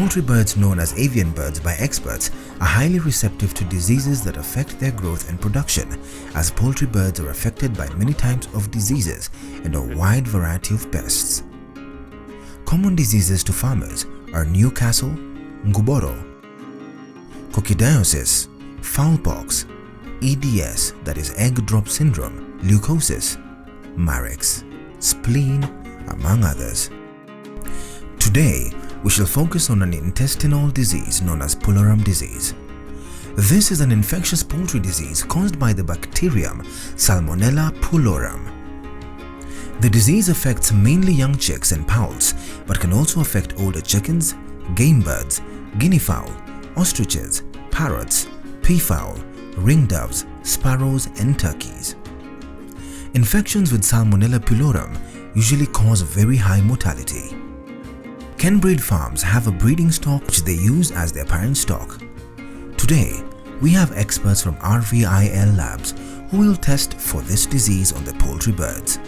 Poultry birds, known as avian birds by experts, are highly receptive to diseases that affect their growth and production, as poultry birds are affected by many types of diseases and a wide variety of pests. Common diseases to farmers are Newcastle, Nguboro, coccidiosis, foulpox, EDS, that is egg drop syndrome, leukosis, Marex, spleen, among others. Today, we shall focus on an intestinal disease known as pullorum disease. This is an infectious poultry disease caused by the bacterium Salmonella pullorum. The disease affects mainly young chicks and poults, but can also affect older chickens, game birds, guinea fowl, ostriches, parrots, peafowl, ringdoves, sparrows, and turkeys. Infections with Salmonella pullorum usually cause very high mortality. Ken breed farms have a breeding stock which they use as their parent stock. Today, we have experts from RVIL labs who will test for this disease on the poultry birds.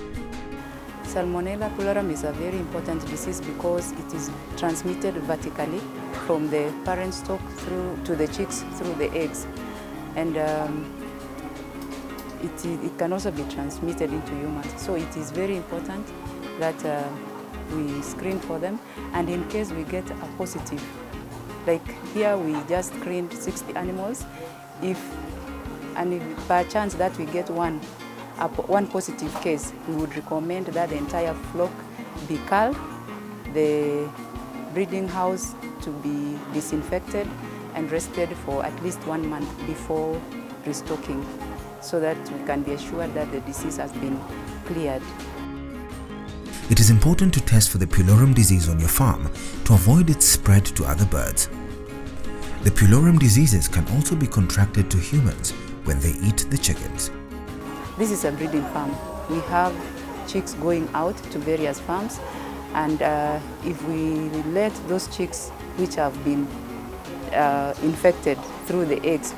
Salmonella pullorum is a very important disease because it is transmitted vertically from the parent stock through to the chicks through the eggs, and it can also be transmitted into humans. So it is very important that we screen for them, and in case we get a positive, like here we just screened 60 animals, if by chance that we get one positive case, we would recommend that the entire flock be culled, the breeding house to be disinfected and rested for at least 1 month before restocking, so that we can be assured that the disease has been cleared. It is important to test for the pullorum disease on your farm to avoid its spread to other birds. The pullorum diseases can also be contracted to humans when they eat the chickens. This is a breeding farm. We have chicks going out to various farms, and if we let those chicks which have been infected through the eggs,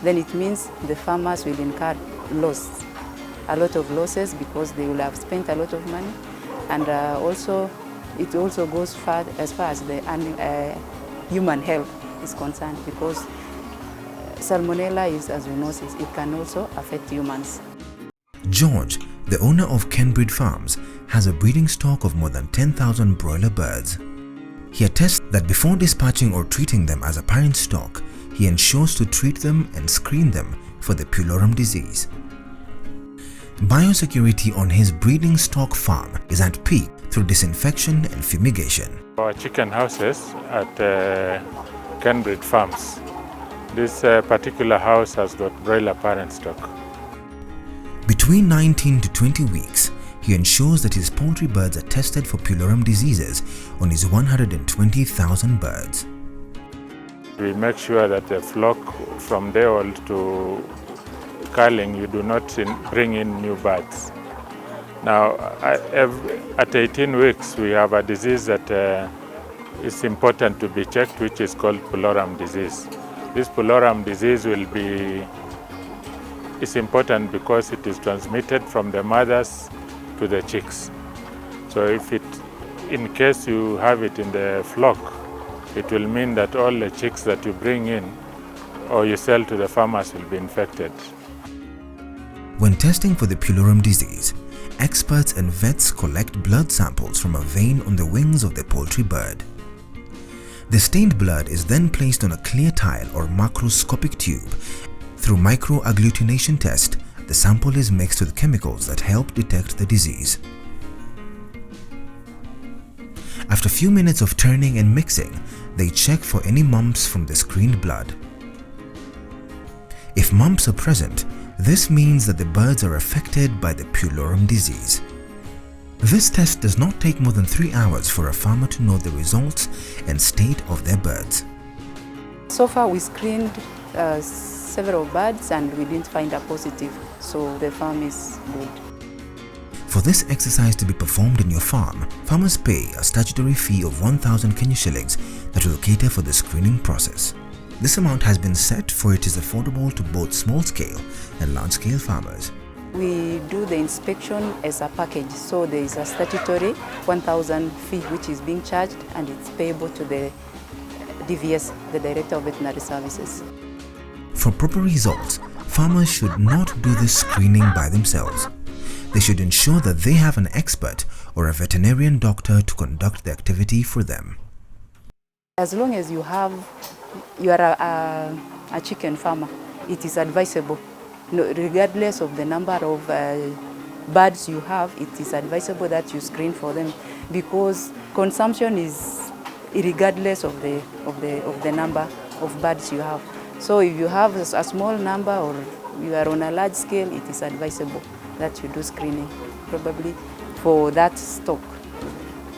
then it means the farmers will incur a lot of losses, because they will have spent a lot of money, and it also goes as far as the human health is concerned, because Salmonella is, as we know, it can also affect humans. George, the owner of Ken Breed Farms, has a breeding stock of more than 10,000 broiler birds. He attests that before dispatching or treating them as a parent stock, he ensures to treat them and screen them for the pullorum disease. Biosecurity on his breeding stock farm is at peak through disinfection and fumigation. Our chicken houses at Ken Breed Farms, this particular house has got broiler parent stock. Between 19 to 20 weeks, he ensures that his poultry birds are tested for pullorum diseases on his 120,000 birds. We make sure that the flock from day old to culling, you do not bring in new birds. Now, at 18 weeks, we have a disease that is important to be checked, which is called pullorum disease. This pullorum disease is important because it is transmitted from the mothers to the chicks. So in case you have it in the flock, it will mean that all the chicks that you bring in or you sell to the farmers will be infected. When testing for the pullorum disease, experts and vets collect blood samples from a vein on the wings of the poultry bird. The stained blood is then placed on a clear tile or macroscopic tube. Through microagglutination test, the sample is mixed with chemicals that help detect the disease. After a few minutes of turning and mixing, they check for any mumps from the screened blood. If mumps are present, this means that the birds are affected by the pullorum disease. This test does not take more than 3 hours for a farmer to know the results and state of their birds. So far we screened several birds and we didn't find a positive, so the farm is good. For this exercise to be performed in your farm, farmers pay a statutory fee of 1,000 Kenya shillings that will cater for the screening process. This amount has been set for it is affordable to both small-scale and large-scale farmers. We do the inspection as a package, so there is a statutory 1,000 fee which is being charged, and it's payable to the DVS, the Director of Veterinary Services. For proper results, farmers should not do this screening by themselves. They should ensure that they have an expert or a veterinarian doctor to conduct the activity for them. As long as you are a chicken farmer, it is advisable, regardless of the number of birds you have, it is advisable that you screen for them, because consumption is regardless of the number of birds you have. So if you have a small number or you are on a large scale, it is advisable that you do screening, probably for that stock.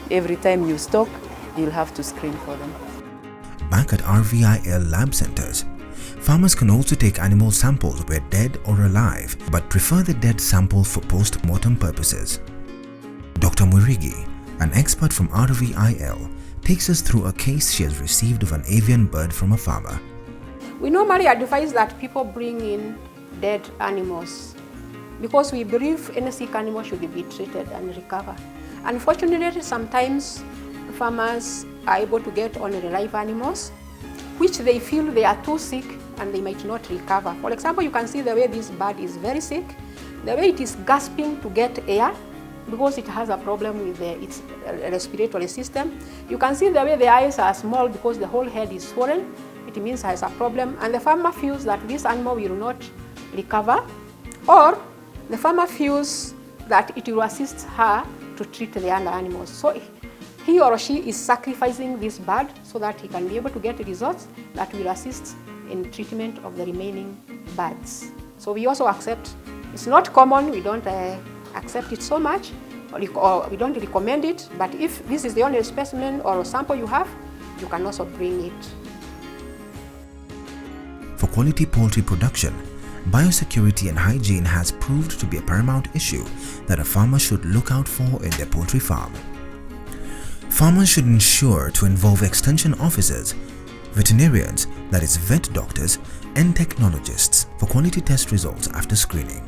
Every time you stock, you'll have to screen for them. Back at RVIL lab centers, farmers can also take animal samples where dead or alive, but prefer the dead sample for post-mortem purposes. Dr. Murigi, an expert from RVIL, takes us through a case she has received of an avian bird from a farmer. We normally advise that people bring in dead animals because we believe any sick animal should be treated and recover. Unfortunately, sometimes farmers are able to get only live animals, which they feel they are too sick and they might not recover. For example, you can see the way this bird is very sick, the way it is gasping to get air because it has a problem with its respiratory system. You can see the way the eyes are small because the whole head is swollen. It means it has a problem, and the farmer feels that this animal will not recover, or the farmer feels that it will assist her to treat the other animals. So he or she is sacrificing this bird so that he can be able to get results that will assist in treatment of the remaining birds. So we also accept, it's not common, we don't accept it so much, or we don't recommend it, but if this is the only specimen or sample you have, you can also bring it. For quality poultry production, biosecurity and hygiene has proved to be a paramount issue that a farmer should look out for in their poultry farm. Farmers should ensure to involve extension officers, veterinarians, that is vet doctors, and technologists for quality test results after screening.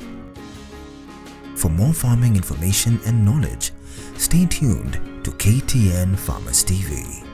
For more farming information and knowledge, stay tuned to KTN Farmers TV.